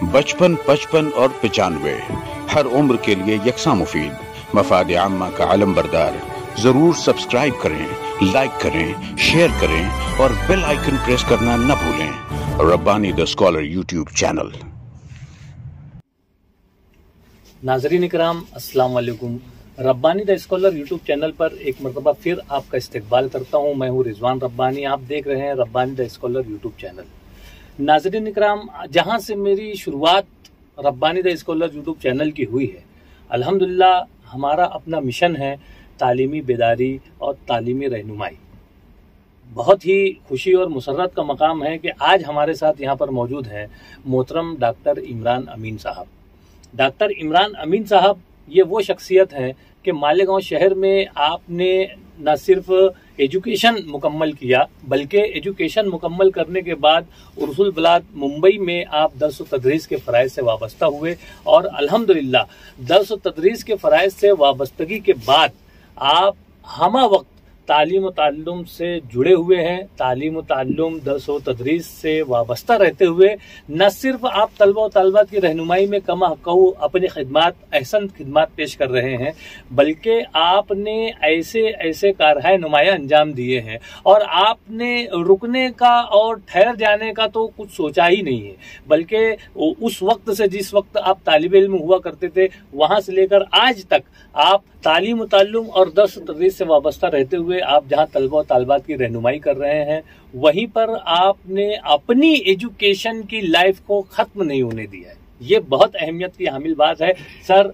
बचपन, 55 और 95 हर उम्र के लिए यकसा मुफीद। मफाद आम्मा का आलम बरदार। जरूर सब्सक्राइब करें, लाइक करें, शेयर करें और बेल आइकन प्रेस करना न भूलें। Rabbani the scholar YouTube channel. नाज़रीन इकराम, अस्सलाम वालेकुम। Rabbani the scholar YouTube channel पर एक मरतबा फिर आपका इस्तकबाल करता हूँ। मैं हूँ रिजवान रब्बानी। आप देख रहे हैं Rabbani the scholar YouTube channel. नाज़रीन इकराम, जहाँ से मेरी शुरुआत Rabbani the scholar YouTube channel की हुई है, अल्हम्दुलिल्लाह हमारा अपना मिशन है तालीमी बेदारी और तालीमी रहनुमाई। बहुत ही खुशी और मुसर्रत का मकाम है कि आज हमारे साथ यहाँ पर मौजूद हैं मोहतरम डॉक्टर इमरान अमीन साहब। डॉक्टर इमरान अमीन साहब ये वो शख्सियत हैं कि मालेगांव शहर में आपने न सिर्फ एजुकेशन मुकम्मल किया, बल्कि एजुकेशन मुकम्मल करने के बाद उर्सुल बलाद मुंबई में आप दर्स व तदरीस के फ़राइज़ से वाबस्ता हुए और अल्हम्दुलिल्लाह दर्स व तदरीस के फ़राइज़ से वाबस्तगी के बाद आप हमा वक्त तालीम व ताल्लुम से जुड़े हुए हैं। तालीम व ताल्लुम, दर्स व तदरीस से वाबस्ता रहते हुए न सिर्फ आप तलबा व तालिबात की रहनुमाई में कमा कहू अपनी खिदमात, अहसन खिदमात पेश कर रहे हैं, बल्कि आपने ऐसे ऐसे कारहाय नुमाया अंजाम दिए हैं और आपने रुकने का और ठहर जाने का तो कुछ सोचा ही नहीं है। बल्कि उस वक्त से, जिस वक्त आप तालिब इल्म हुआ करते थे, वहाँ से लेकर आज तक आप तालीम व ताल्लुम और दर्स व तदरीस से वाबस्ता रहते हुए आप जहां तलबा व तालिबात की रहनुमाई कर रहे हैं, वहीं पर आपने अपनी एजुकेशन की लाइफ को ख़त्म नहीं होने दिया है। ये बहुत अहमियत की हामिल बात है। सर,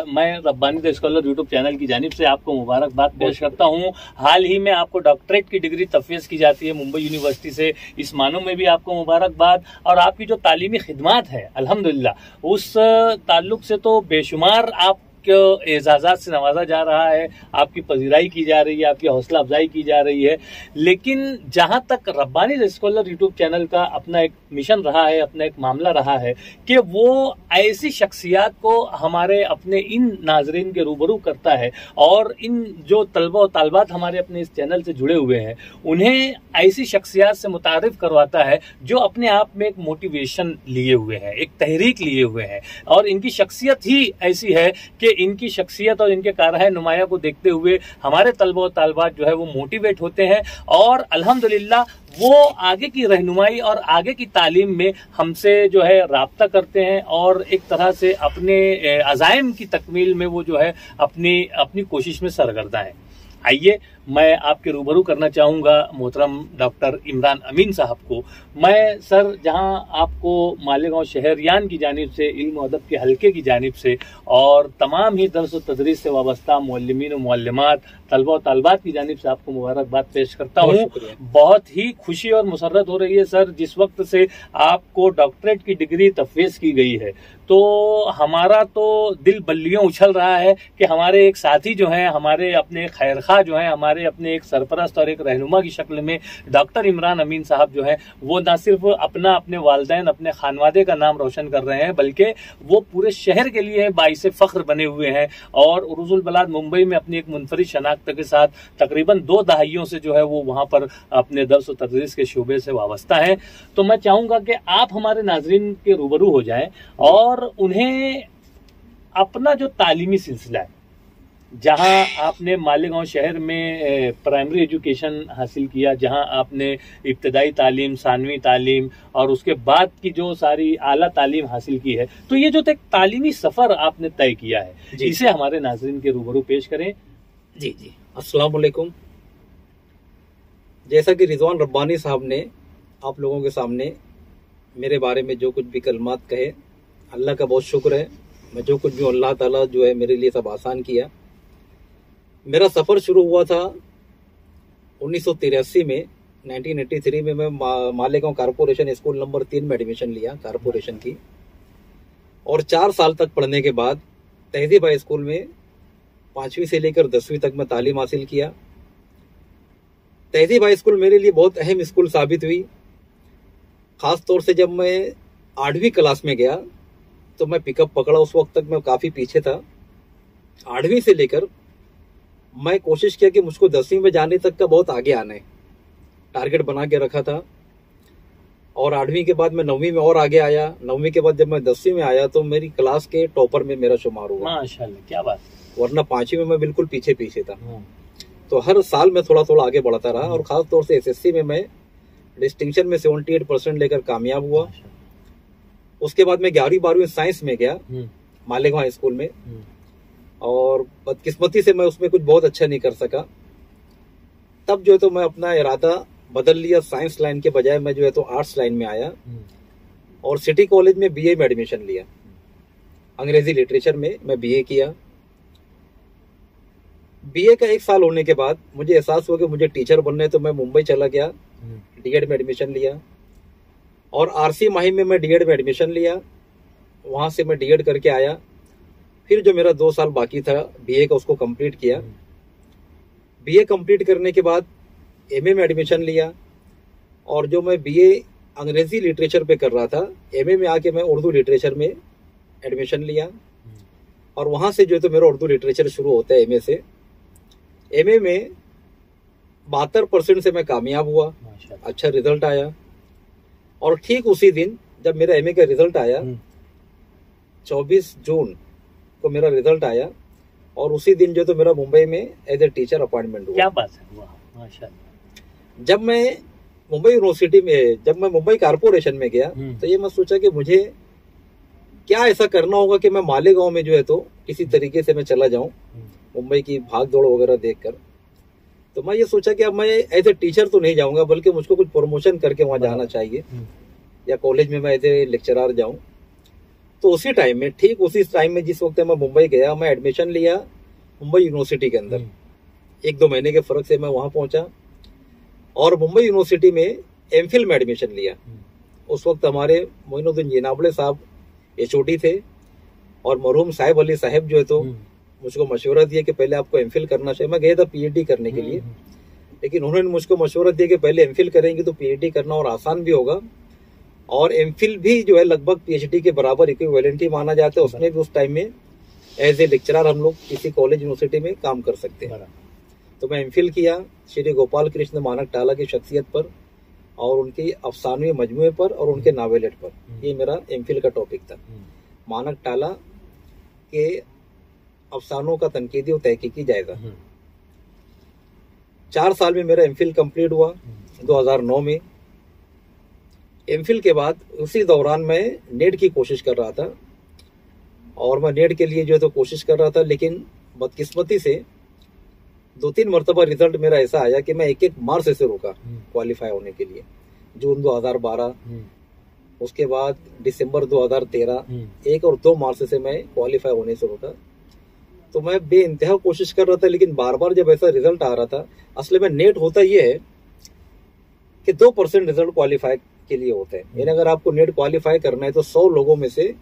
मैं Rabbani the scholar YouTube channel की जानिब से आपको मुबारकबाद पेश करता हूँ। हाल ही में आपको डॉक्टरेट की डिग्री तफवीज़ की जाती है मुंबई यूनिवर्सिटी से, इस मानों में भी आपको मुबारकबाद। और आपकी जो तालीमी खिदमात है अल्हम्दुलिल्लाह, उस ताल्लुक से तो बेशुमार आप एजाज़ात से नवाजा जा रहा है, आपकी पजीराई की जा रही है, आपकी हौसला अफजाई की जा रही है। लेकिन जहां तक Rabbani the scholar YouTube channel का अपना एक मिशन रहा है, अपना एक मामला रहा है कि वो ऐसी शख्सियात को हमारे अपने इन नाजरीन के रूबरू करता है और इन जो तलबा और तालिबात हमारे अपने इस चैनल से जुड़े हुए हैं, उन्हें ऐसी शख्सियात से मुतारिफ करवाता है जो अपने आप में एक मोटिवेशन लिए हुए हैं, एक तहरीक लिए हुए हैं। और इनकी शख्सियत ही ऐसी है कि इनकी शख्सियत और इनके कारहाय नुमाया को देखते हुए हमारे तलबा और तालिबात जो है वो मोटिवेट होते हैं और अल्हम्दुलिल्लाह वो आगे की रहनुमाई और आगे की तालीम में हमसे जो है राब्ता करते हैं और एक तरह से अपने अज़ाइम की तकमील में वो जो है अपनी कोशिश में सरगर्दा है। आइए मैं आपके रूबरू करना चाहूँगा मोहतरम डॉक्टर इमरान अमीन साहब को। मैं सर, जहां आपको मालेगांव शहरियान की जानिब से, इल्म अदब के हल्के की जानिब से और तमाम ही दर्स व तदरीस से वाबस्ता मुअल्लिमीन व मुअल्लिमात, तलबा व तालिबात की जानिब से आपको मुबारकबाद पेश करता हूँ। बहुत ही खुशी और मुसर्रत हो रही है सर, जिस वक्त से आपको डॉक्टरेट की डिग्री तफवीज़ की गई है, तो हमारा तो दिल बल्लियों उछल रहा है कि हमारे एक साथी जो हैं, हमारे अपने खैरखा जो हैं, हमारे अपने एक सरपरस्त और एक रहनुमा की शक्ल में डॉक्टर इमरान अमीन साहब जो हैं, वो न सिर्फ अपने वालिदैन, अपने खानवादे का नाम रोशन कर रहे हैं, बल्कि वो पूरे शहर के लिए बाइसे फ़ख्र बने हुए हैं और उर्सुल बलाद मुंबई में अपनी एक मुनफरिद शनाख्त के साथ तकरीबन 2 दहाइयों से जो है वो वहाँ पर अपने दर्स व तदरीस के शोबे से वाबस्ता है। तो मैं चाहूँगा कि आप हमारे नाजरीन के रूबरू हो जाएं और उन्हें अपना जो तालीमी सिलसिला है, जहां आपने मालेगांव शहर में प्राइमरी एजुकेशन हासिल किया, जहां आपने इब्तदाई तालीम, सानवी तालीम और उसके बाद की जो सारी आला तालीम हासिल की है, तो ये जो एक तालीमी सफ़र आपने तय किया है, इसे हमारे नाज़रीन के रूबरू पेश करें। जी जी, अस्सलाम वालेकुम। जैसा कि रिजवान रब्बानी साहब ने आप लोगों के सामने मेरे बारे में जो कुछ भी कलमात कहे, अल्लाह का बहुत शुक्र है। मैं जो कुछ भी अल्लाह ताला जो है मेरे लिए सब आसान किया। मेरा सफ़र शुरू हुआ था 1983 में, 1983 में मैं मालेगांव कारपोरेशन स्कूल नंबर 3 में एडमिशन लिया कारपोरेशन की, और 4 साल तक पढ़ने के बाद तहजीब हाई स्कूल में 5वीं से लेकर 10वीं तक मैं तालीम हासिल किया। तहजीब हाई स्कूल मेरे लिए बहुत अहम स्कूल साबित हुई। ख़ास तौर से जब मैं 8वीं क्लास में गया तो मैं पिकअप पकड़ा। उस वक्त तक मैं काफ़ी पीछे था। 8वीं से लेकर मैं कोशिश किया कि मुझको 10वीं में जाने तक का बहुत आगे आना है, टारगेट बना के रखा था। और 8वीं के बाद मैं 9वीं में और आगे आया। 9वीं के बाद जब मैं 10वीं में आया तो मेरी क्लास के टॉपर में मेरा शुमार हुआ। माशाल्लाह, क्या बात। वरना 5वीं में मैं बिल्कुल पीछे था। तो हर साल मैं थोड़ा थोड़ा आगे बढ़ता रहा और खास तौर से एसएससी में मैं डिस्टिंक्शन में 78% लेकर कामयाब हुआ। उसके बाद मैं 11वीं 12वीं साइंस में गया मालेगांव हाई स्कूल में, और बदकिस्मती से मैं उसमें कुछ बहुत अच्छा नहीं कर सका। तब जो है तो मैं अपना इरादा बदल लिया, साइंस लाइन के बजाय मैं जो है तो आर्ट्स लाइन में आया और सिटी कॉलेज में बीए में एडमिशन लिया। अंग्रेजी लिटरेचर में मैं बीए किया। बीए का 1 साल होने के बाद मुझे एहसास हुआ कि मुझे टीचर बनना है, तो मैं मुंबई चला गया, डीएड में एडमिशन लिया और आरसी माही में मैं डीएड में एडमिशन लिया। वहां से मैं डीएड करके आया। फिर जो मेरा 2 साल बाकी था बीए का, उसको कंप्लीट किया। बीए कंप्लीट करने के बाद एमए में एडमिशन लिया और जो मैं बीए अंग्रेजी लिटरेचर पे कर रहा था, एमए में आके मैं उर्दू लिटरेचर में एडमिशन लिया और वहां से जो है तो मेरा उर्दू लिटरेचर शुरू होता है एमए से। एमए में 72% से मैं कामयाब हुआ, अच्छा रिजल्ट आया। और ठीक उसी दिन जब मेरा एमए का रिजल्ट आया, 24 जून को मेरा रिजल्ट आया और उसी दिन जो तो मेरा मुंबई में एज ए टीचर अपॉइंटमेंट हुआ। क्या बात है, वाह माशाल्लाह। जब मैं मुंबई यूनिवर्सिटी में, जब मैं मुंबई कारपोरेशन में गया तो ये मैं सोचा कि मुझे क्या ऐसा करना होगा कि मैं मालेगांव में जो है तो किसी तरीके से मैं चला जाऊं, मुंबई की भाग दौड़ वगैरह देखकर। तो मैं ये सोचा कि अब मैं एज ए टीचर तो नहीं जाऊंगा, बल्कि मुझको कुछ प्रमोशन करके वहां जाना चाहिए या कॉलेज में मैं एज ए लेक्चरर जाऊं। तो उसी टाइम में, ठीक उसी टाइम में जिस वक्त मैं मुंबई गया, मैं एडमिशन लिया मुंबई यूनिवर्सिटी के अंदर। 1-2 महीने के फर्क से मैं वहां पहुंचा और मुंबई यूनिवर्सिटी में एमफिल में एडमिशन लिया। उस वक्त हमारे मोइनुद्दीन जिनाबड़े साहब एचओडी थे और मरहूम साहिब अली साहब जो है तो मुझको मशवरा दिया कि पहले आपको एमफिल करना चाहिए। मैं गया था पीएचडी करने के लिए, लेकिन उन्होंने मुझको मशवरा दिया कि पहले एमफिल करेंगे तो पीएचडी करना और आसान भी होगा, और एमफिल भी जो है लगभग पीएचडी के बराबर इक्विवेलेंट ही माना जाता है। उसमें भी उस टाइम में एज ए लेक्चरर हम लोग किसी कॉलेज यूनिवर्सिटी में काम कर सकते हैं। तो मैं एमफिल किया श्री गोपाल कृष्ण मानक टाला की शख्सियत पर और उनकी अफसानवी मजमूए पर और उनके नावेलेट पर। ये मेरा एमफिल का टॉपिक था, मानक टाला के अफसानों का तनकीदी और तहकीकी जायजा। 4 साल में मेरा एमफिल कंप्लीट हुआ 2009 में। एमफिल के बाद उसी दौरान मैं नेट की कोशिश कर रहा था और मैं नेट के लिए जो है तो कोशिश कर रहा था, लेकिन बदकिस्मती से 2-3 मरतबा रिजल्ट मेरा ऐसा आया कि मैं 1-1 मार्च से रुका क्वालिफाई होने के लिए। जून 2012, उसके बाद दिसंबर 2013, 1 और 2 मार्च से मैं क्वालिफाई होने से रुका। तो मैं बेइंतहा कोशिश कर रहा था, लेकिन बार बार जब ऐसा रिजल्ट आ रहा था, असल में नेट होता ये है कि 2% रिजल्ट क्वालिफाई के लिए होता है। यानी अगर आपको नेट क्वालिफाई करना है तो 100 लोगों में से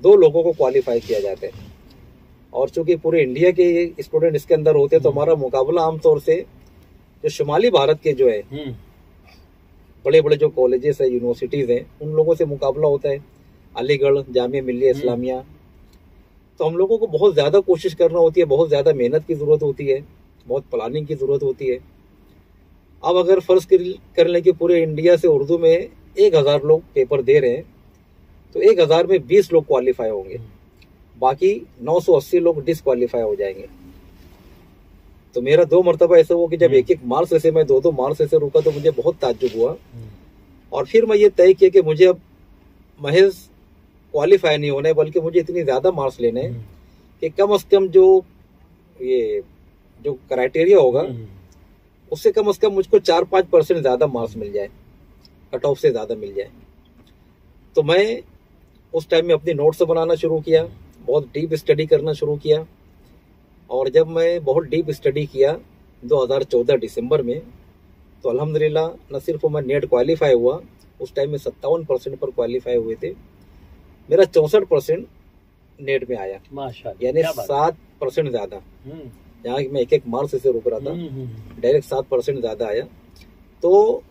2 लोगों को क्वालिफाई किया जाता है। और चूंकि पूरे इंडिया के स्टूडेंट इसके अंदर होते हैं, तो हमारा मुकाबला आमतौर से जो शुमाली भारत के जो है बड़े बड़े जो कॉलेजेस है, यूनिवर्सिटीज हैं, उन लोगों से मुकाबला होता है। अलीगढ़, जामिया मिल्लिया इस्लामिया। तो हम लोगों को बहुत ज्यादा कोशिश करना होती है, बहुत ज्यादा मेहनत की जरूरत होती है, बहुत प्लानिंग की जरूरत होती है। अब अगर फर्ज कर लें कि पूरे इंडिया से उर्दू में 1000 लोग पेपर दे रहे हैं, तो 1000 में 20 लोग क्वालिफाई होंगे, बाकी 980 लोग डिसक्वालीफाई हो जाएंगे। तो मेरा 2 मरतबा ऐसा हुआ कि जब 1-1 मार्क्स से मैं 2-2 मार्क्स से रुका तो मुझे बहुत ताज्जुब हुआ। और फिर मैं ये तय किया कि मुझे अब महज क्वालिफाई नहीं होना है, बल्कि मुझे इतनी ज्यादा मार्क्स लेने हैं कि कम से कम जो क्राइटेरिया होगा उससे कम से कम मुझको 4-5% ज्यादा मार्क्स मिल जाए, कट ऑफ से ज्यादा मिल जाए। तो मैं उस टाइम में अपनी नोट्स बनाना शुरू किया, बहुत डीप स्टडी करना शुरू किया। और जब मैं बहुत डीप स्टडी किया 2014 दिसंबर में, तो अल्हम्दुलिल्लाह न सिर्फ मैं नेट क्वालिफाई हुआ, उस टाइम में 57% पर क्वालिफाई हुए थे। मेरा 64% नेट में आया, यानी 7% ज्यादा। जहाँ मैं 1-1 मार्क्स से रुक रहा था, डायरेक्ट 7% ज्यादा आया। तो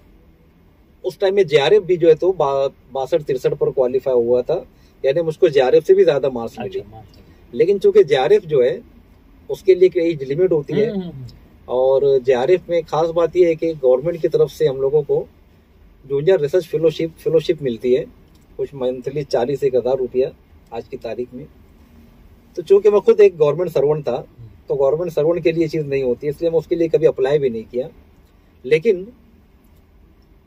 उस टाइम में जेआरएफ भी जो है तो 62-63 पर क्वालिफाई हुआ था, यानी मुझको जेआरएफ से भी ज्यादा मार्क्स मिले। लेकिन चूंकि जेआरएफ जो है उसके लिए एक एज लिमिट होती है, और जेआरएफ में खास बात यह है कि गवर्नमेंट की तरफ से हम लोगों को जूनियर रिसर्च फेलोशिप मिलती है, कुछ मंथली 40-1,000 रुपया आज की तारीख में। तो चूंकि मैं खुद एक गवर्नमेंट सर्वेंट था, तो गवर्नमेंट सर्वेंट के लिए ये चीज़ नहीं होती, इसलिए मैं उसके लिए कभी अप्लाई भी नहीं किया। लेकिन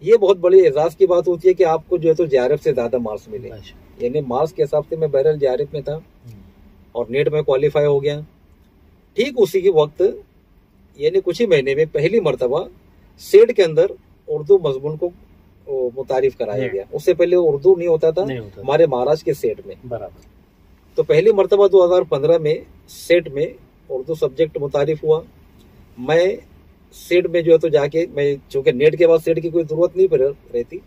ये बहुत बड़ी एजाज की बात होती है कि आपको जो है तो JRF से ज़्यादा मार्क्स मिले। यानी मार्क्स के हिसाब से मैं बहरहाल JRF में था और नेट में क्वालिफाई हो गया। ठीक उसी के वक्त यानी कुछ ही महीने में पहली मर्तबा सेट के अंदर उर्दू मजमून को मुतारिफ कराया गया। उससे पहले उर्दू नहीं होता था हमारे महाराष्ट्र के सेट में। बराबर। तो पहली मर्तबा 2015 में सेट में उर्दू सब्जेक्ट मुतारिफ हुआ। मैं सेट में जो है तो जाके, मैं चूंकि नेट के बाद सेट की कोई जरूरत नहीं पड़ रही थी,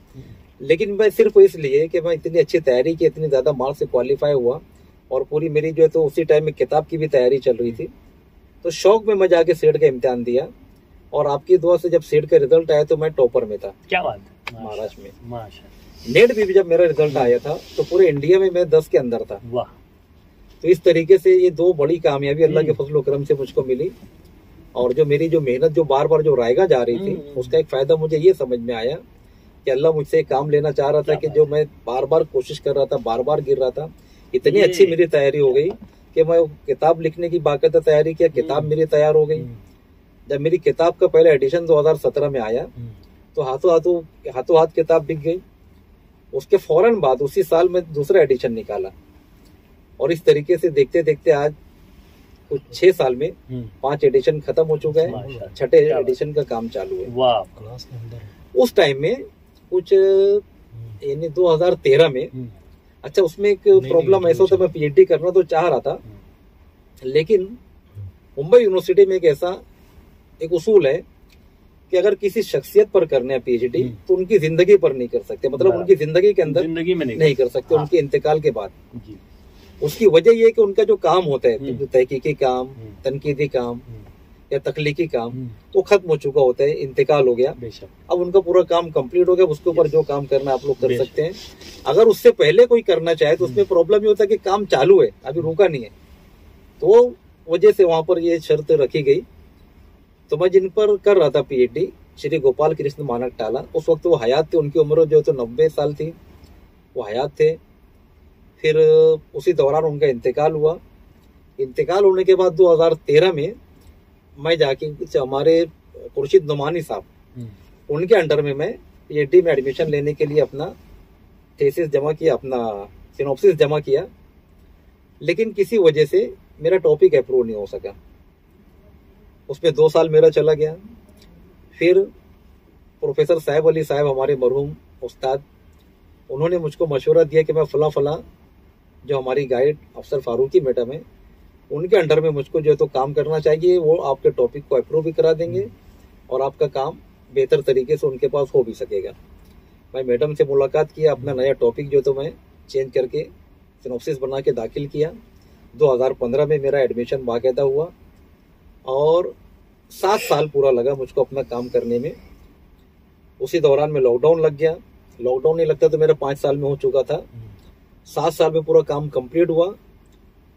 लेकिन मैं सिर्फ इसलिए कि मैं इतनी अच्छी तैयारी की, इतनी ज्यादा मार्क्स से क्वालिफाई हुआ और पूरी मेरी जो है तो उसी टाइम में किताब की भी तैयारी चल रही थी, तो शौक में मैं जाके सेट का इम्तिहान दिया और आपकी दुआ से जब सेट का रिजल्ट आया तो मैं टॉपर में था। क्या बात है, महाराष्ट्र में। माशाल्लाह। नेट भी जब मेरा रिजल्ट आया था तो पूरे इंडिया में मैं 10 के अंदर था। वाह। तो इस तरीके से ये दो बड़ी कामयाबी अल्लाह के फजल करम से मुझको मिली। और जो मेरी जो मेहनत जो बार बार जो रायगा जा रही थी, उसका एक फायदा मुझे ये समझ में आया कि अल्लाह मुझसे एक काम लेना चाह रहा था कि जो मैं बार बार कोशिश कर रहा था, बार बार गिर रहा था, इतनी अच्छी मेरी तैयारी हो गई कि मैं किताब लिखने की बाकायदा तैयारी किया, किताब मेरी तैयार हो गई। जब मेरी किताब का पहला एडिशन 2017 में आया तो हाथों हाथ किताब बिक गई। उसके फौरन बाद उसी साल में दूसरा एडिशन निकाला और इस तरीके से देखते देखते आज कुछ 6 साल में 5 एडिशन खत्म हो चुका है, 6ठे एडिशन का काम चालू है। वाह। उस टाइम में कुछ यानी 2013 में, अच्छा उसमें एक प्रॉब्लम ऐसा था, मैं PhD करना तो चाह रहा था, लेकिन मुंबई यूनिवर्सिटी में एक ऐसा एक उसूल है कि अगर किसी शख्सियत पर करने हैं PhD तो उनकी जिंदगी पर नहीं कर सकते, मतलब उनकी जिंदगी के अंदर जिंदगी में नहीं कर सकते, उनके इंतकाल के बाद। उसकी वजह यह है कि उनका जो काम होता है, जो तहकीकी काम, तनकीदी काम या तख्लीकी काम, वो खत्म हो चुका होता है, इंतकाल हो गया। अब उनका पूरा काम कंप्लीट हो गया, उसके ऊपर जो काम करना आप लोग कर सकते हैं। अगर उससे पहले कोई करना चाहे तो उसमें प्रॉब्लम ये होता है कि काम चालू है, अभी रुका नहीं है, तो वजह से वहां पर ये शर्त रखी गई। तो मैं जिन पर कर रहा था PhD, श्री गोपाल कृष्ण मानक टाला, उस वक्त वो हयात थे, उनकी उम्र जो तो 90 साल थी, वो हयात थे। फिर उसी दौरान उनका इंतकाल हुआ। इंतकाल होने के बाद 2013 में मैं जाके हमारे खुर्शीद नुमानी साहब, उनके अंडर में मैं PhD में एडमिशन लेने के लिए अपना थीसिस जमा किया, अपना सिनॉप्सिस जमा किया, लेकिन किसी वजह से मेरा टॉपिक अप्रूव नहीं हो सका। उसमें 2 साल मेरा चला गया। फिर प्रोफेसर साहिब अली साहब, हमारे मरहूम उस्ताद, उन्होंने मुझको मशवरा दिया कि मैं फला जो हमारी गाइड अफसर फारूकी मैडम है, उनके अंडर में मुझको जो है तो काम करना चाहिए, वो आपके टॉपिक को अप्रूव भी करा देंगे और आपका काम बेहतर तरीके से उनके पास हो भी सकेगा। मैं मैडम से मुलाकात किया, अपना नया टॉपिक जो तो मैं चेंज करके सिनॉप्सिस बना के दाखिल किया। 2015 में मेरा एडमिशन बाकायदा हुआ और 7 साल पूरा लगा मुझको अपना काम करने में। उसी दौरान में लॉकडाउन लग गया। लॉकडाउन नहीं लगता तो मेरा 5 साल में हो चुका था। 7 साल में पूरा काम कंप्लीट हुआ।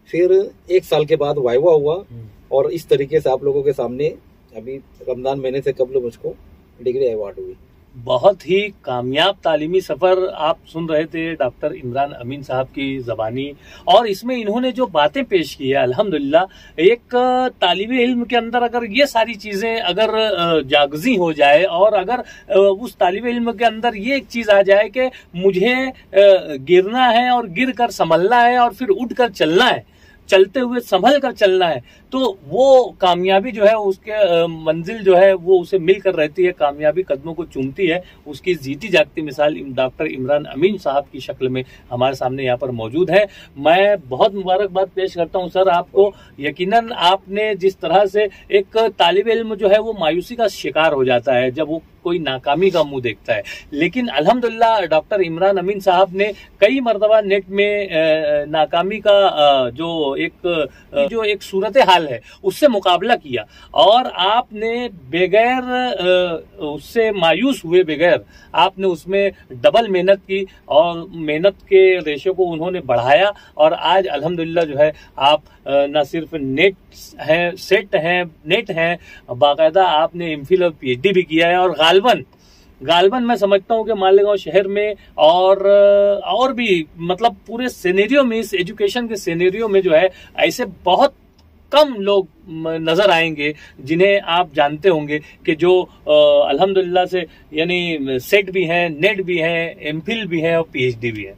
फिर 1 साल के बाद वाइवा हुआ और इस तरीके से आप लोगों के सामने अभी रमजान महीने से कबल मुझको डिग्री अवार्ड हुई। बहुत ही कामयाब तालीमी सफर आप सुन रहे थे डॉक्टर इमरान अमीन साहब की जबानी, और इसमें इन्होंने जो बातें पेश की है, अल्हम्दुलिल्लाह एक तालिबे इल्म के अंदर अगर ये सारी चीजें अगर जागजी हो जाए और अगर उस तालिबे इल्म के अंदर ये एक चीज आ जाए कि मुझे गिरना है और गिर कर संभलना है और फिर उठ कर चलना है, चलते हुए संभल कर चलना है, तो वो कामयाबी जो है उसके मंजिल जो है वो उसे मिलकर रहती है, कामयाबी कदमों को चूमती है। उसकी जीती जागती मिसाल डॉक्टर इमरान अमीन साहब की शक्ल में हमारे सामने यहाँ पर मौजूद है। मैं बहुत मुबारकबाद पेश करता हूँ सर आपको। यकीनन आपने जिस तरह से एक तालिब इल्म जो है वो मायूसी का शिकार हो जाता है जब वो कोई नाकामी का मुंह देखता है, लेकिन अल्हम्दुलिल्लाह डॉक्टर इमरान अमीन साहब ने कई मरतबा नेट में नाकामी का जो एक सूरत हाल है उससे मुकाबला किया और आपने बगैर उससे मायूस हुए बगैर आपने उसमें डबल मेहनत की और मेहनत के रेशो को उन्होंने बढ़ाया और आज अल्हम्दुलिल्लाह जो है आप न सिर्फ सेट हैं, बाकायदा आपने एमफिल और PhD भी किया है और गालिबन गालबन मैं समझता हूँ कि मालेगांव शहर में और भी मतलब पूरे सिनेरियो में, इस एजुकेशन के सिनेरियो में जो है ऐसे बहुत कम लोग नजर आएंगे जिन्हें आप जानते होंगे कि जो अल्हम्दुलिल्लाह से यानी सेट भी हैं, नेट भी हैं, एमफिल भी हैं और पीएचडी भी है।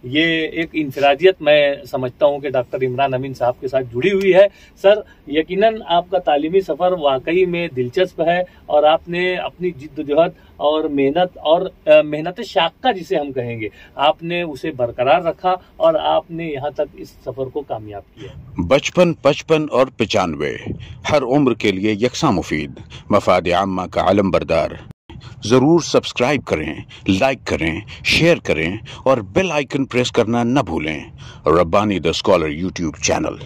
ये एक इंफरादियत मैं समझता हूं कि डॉक्टर इमरान अमीन साहब के साथ जुड़ी हुई है। सर, यकीनन आपका तालीमी सफर वाकई में दिलचस्प है और आपने अपनी जिद्दोजहद और मेहनत शाक़ा जिसे हम कहेंगे, आपने उसे बरकरार रखा और आपने यहाँ तक इस सफर को कामयाब किया। 55, 55 और 95 हर उम्र के लिए यकसा मुफीद, मफाद आम्मा का आलम बरदार। जरूर सब्सक्राइब करें, लाइक करें, शेयर करें और बेल आइकन प्रेस करना न भूलें। Rabbani the scholar YouTube channel.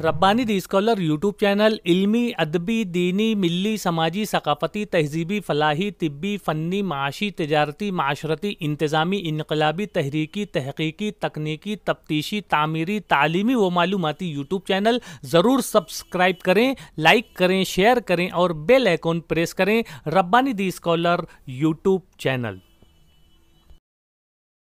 Rabbani the scholar YouTube channel इल्मी, अदबी, दीनी, मिल्ली, समाजी, सकाफती, तहजीबी, फलाही, तिब्बी, फ़न्नी, माशी, तिजारती, माशरती, इंतज़ामी, इनकलाबी, तहरीकी, तहकीकी, तकनीकी, तफ्तीशी, तामीरी, तालीमी व मालूमाती यूट्यूब चैनल। ज़रूर सब्सक्राइब करें, लाइक करें, शेयर करें और बेल आइकन प्रेस करें। Rabbani the scholar YouTube channel.